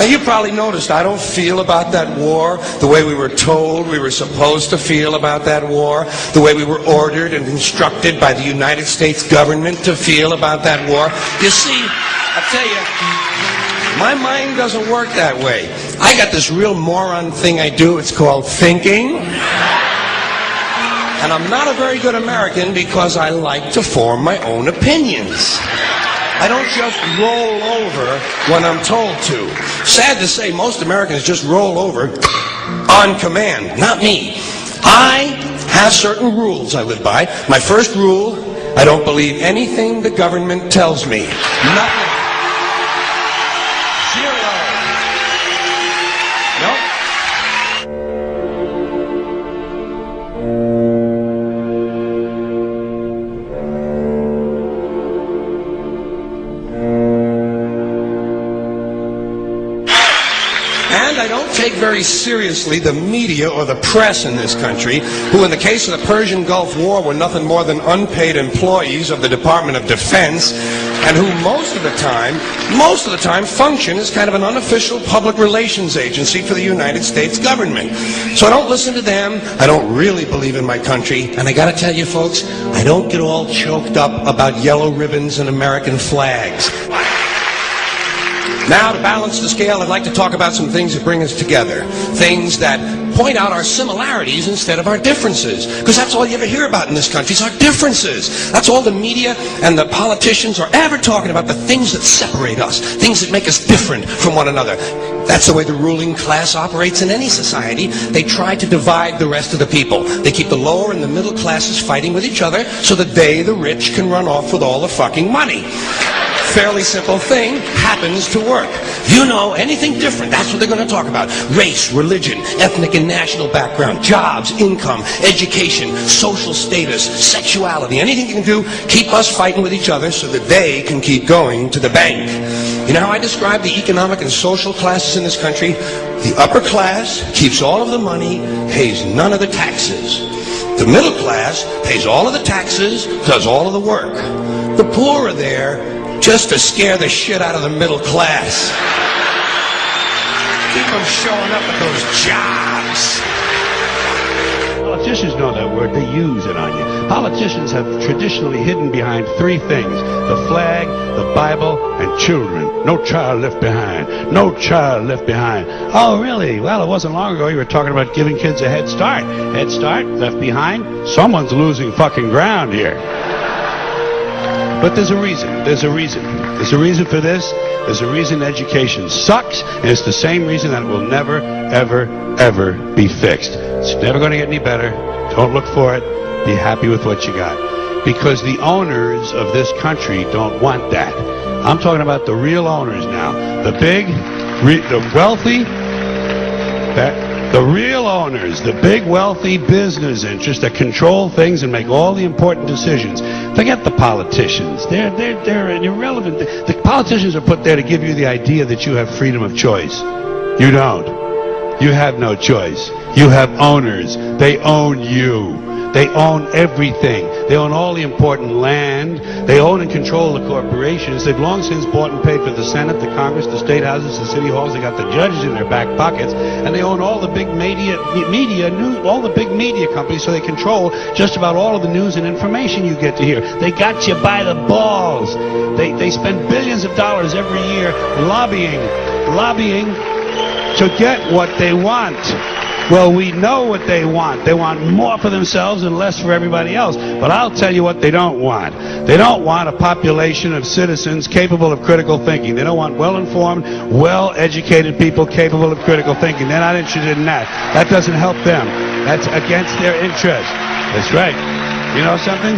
you probably noticed I don't feel about that war the way we were told we were supposed to feel about that war, the way we were ordered and instructed by the United States government to feel about that war. You see, I tell you, my mind doesn't work that way. I got this real moron thing I do. It's called thinking. And I'm not a very good American because I like to form my own opinions. I don't just roll over when I'm told to. Sad to say, most Americans just roll over on command. Not me. I have certain rules I live by. My first rule, I don't believe anything the government tells me. Nothing. Zero. Nope. And I don't take very seriously the media or the press in this country, who in the case of the Persian Gulf War were nothing more than unpaid employees of the Department of Defense, and who most of the time function as kind of an unofficial public relations agency for the United States government. So I don't listen to them. I don't really believe in my country. And I gotta tell you folks, I don't get all choked up about yellow ribbons and American flags. Now, to balance the scale, I'd like to talk about some things that bring us together. Things that point out our similarities instead of our differences. Because that's all you ever hear about in this country is our differences. That's all the media and the politicians are ever talking about, the things that separate us, things that make us different from one another. That's the way the ruling class operates in any society. They try to divide the rest of the people. They keep the lower and the middle classes fighting with each other so that they, the rich, can run off with all the fucking money. Fairly simple thing happens to work. You know, anything different, that's what they're going to talk about. Race, religion, ethnic and national background, jobs, income, education, social status, sexuality, anything you can do, keep us fighting with each other so that they can keep going to the bank. You know how I describe the economic and social classes in this country? The upper class keeps all of the money, pays none of the taxes. The middle class pays all of the taxes, does all of the work. The poor are there just to scare the shit out of the middle class. Keep them showing up at those jobs. Politicians know that word. They use it on you. Politicians have traditionally hidden behind three things: the flag, the Bible, and children. No child left behind. No child left behind. Oh, really? Well, it wasn't long ago you were talking about giving kids a head start. Head start? Left behind? Someone's losing fucking ground here. But there's a reason. There's a reason. There's a reason for this. There's a reason education sucks, and it's the same reason that it will never, ever, ever be fixed. It's never going to get any better. Don't look for it. Be happy with what you got. Because the owners of this country don't want that. I'm talking about the real owners now. The big, the wealthy, the real owners, the big wealthy business interests that control things and make all the important decisions. Forget the politicians. They're irrelevant. The politicians are put there to give you the idea that you have freedom of choice. You don't. You have no choice. You have owners. They own you. They own everything. They own all the important land. They own and control the corporations. They've long since bought and paid for the Senate, the Congress, the state houses, the city halls. They got the judges in their back pockets, and they own all the big all the big media companies. So they control just about all of the news and information you get to hear. They got you by the balls. They spend billions of dollars every year lobbying to get what they want. Well, we know what they want. They want more for themselves and less for everybody else. But I'll tell you what they don't want. They don't want a population of citizens capable of critical thinking. They don't want well-informed, well-educated people capable of critical thinking. They're not interested in that. That doesn't help them. That's against their interest. That's right. You know something?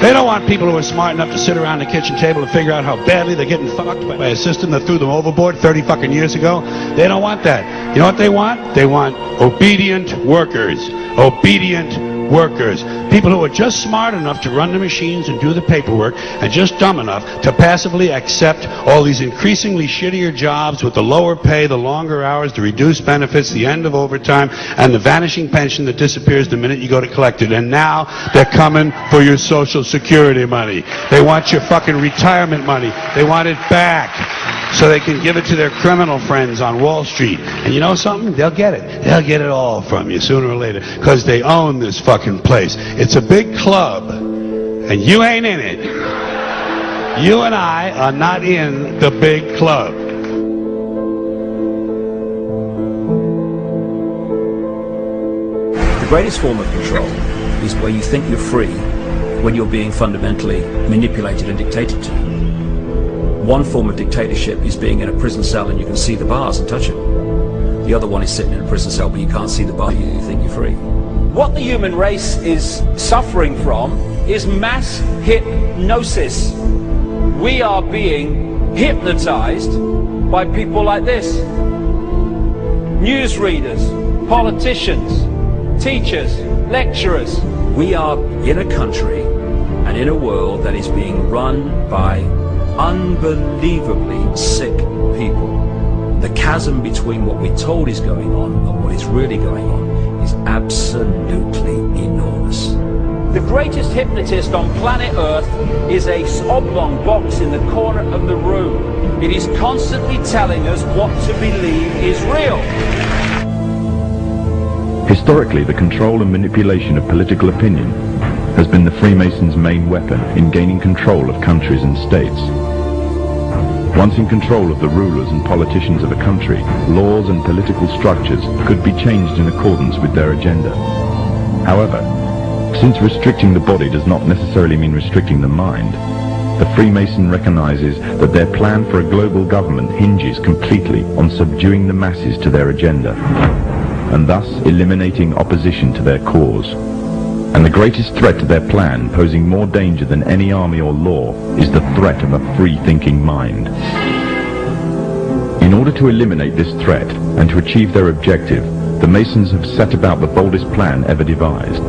They don't want people who are smart enough to sit around the kitchen table and figure out how badly they're getting fucked by a system that threw them overboard 30 fucking years ago. They don't want that. You know what they want? They want obedient workers. Obedient workers. People who are just smart enough to run the machines and do the paperwork, and just dumb enough to passively accept all these increasingly shittier jobs with the lower pay, the longer hours, the reduced benefits, the end of overtime, and the vanishing pension that disappears the minute you go to collect it. And now they're coming for your Social Security money. They want your fucking retirement money. They want it back. so they can give it to their criminal friends on Wall Street. And you know something? They'll get it. They'll get it all from you sooner or later, because they own this fucking place. It's a big club, and you ain't in it. You and I are not in the big club. The greatest form of control is where you think you're free when you're being fundamentally manipulated and dictated to. One form of dictatorship is being in a prison cell and you can see the bars and touch them. The other one is sitting in a prison cell but you can't see the bar, you think you're free. What the human race is suffering from is mass hypnosis. We are being hypnotized by people like this. Newsreaders, politicians, teachers, lecturers. We are in a country and in a world that is being run by unbelievably sick people. The chasm between what we're told is going on and what is really going on is absolutely enormous. The greatest hypnotist on planet Earth is a oblong box in the corner of the room. It is constantly telling us what to believe is real. Historically, the control and manipulation of political opinion has been the Freemasons' main weapon in gaining control of countries and states. Once in control of the rulers and politicians of a country, laws and political structures could be changed in accordance with their agenda. However, since restricting the body does not necessarily mean restricting the mind, the Freemason recognizes that their plan for a global government hinges completely on subduing the masses to their agenda, and thus eliminating opposition to their cause. And the greatest threat to their plan, posing more danger than any army or law, is the threat of a free-thinking mind. In order to eliminate this threat and to achieve their objective, the Masons have set about the boldest plan ever devised: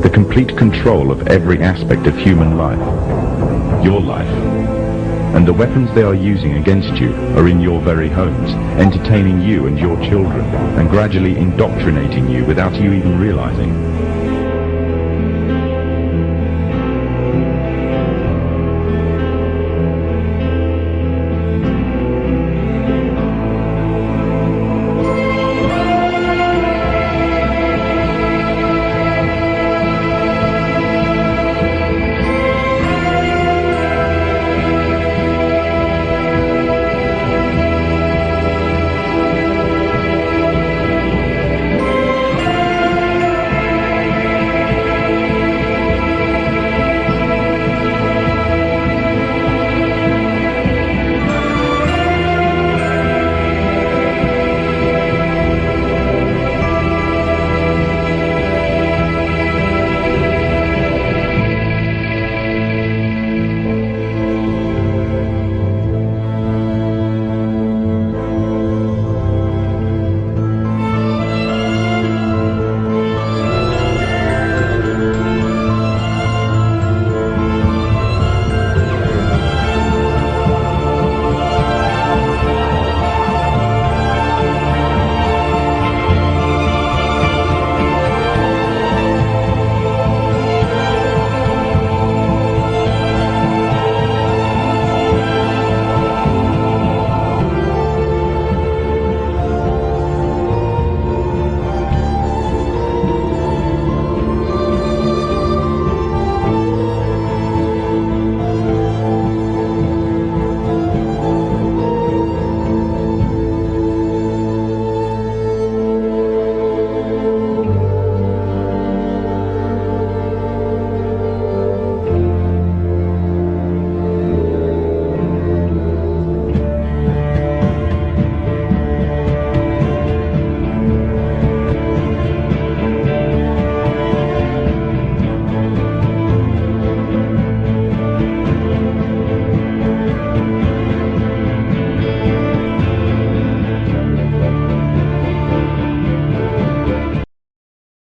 the complete control of every aspect of human life, your life. And the weapons they are using against you are in your very homes, entertaining you and your children, and gradually indoctrinating you without you even realizing.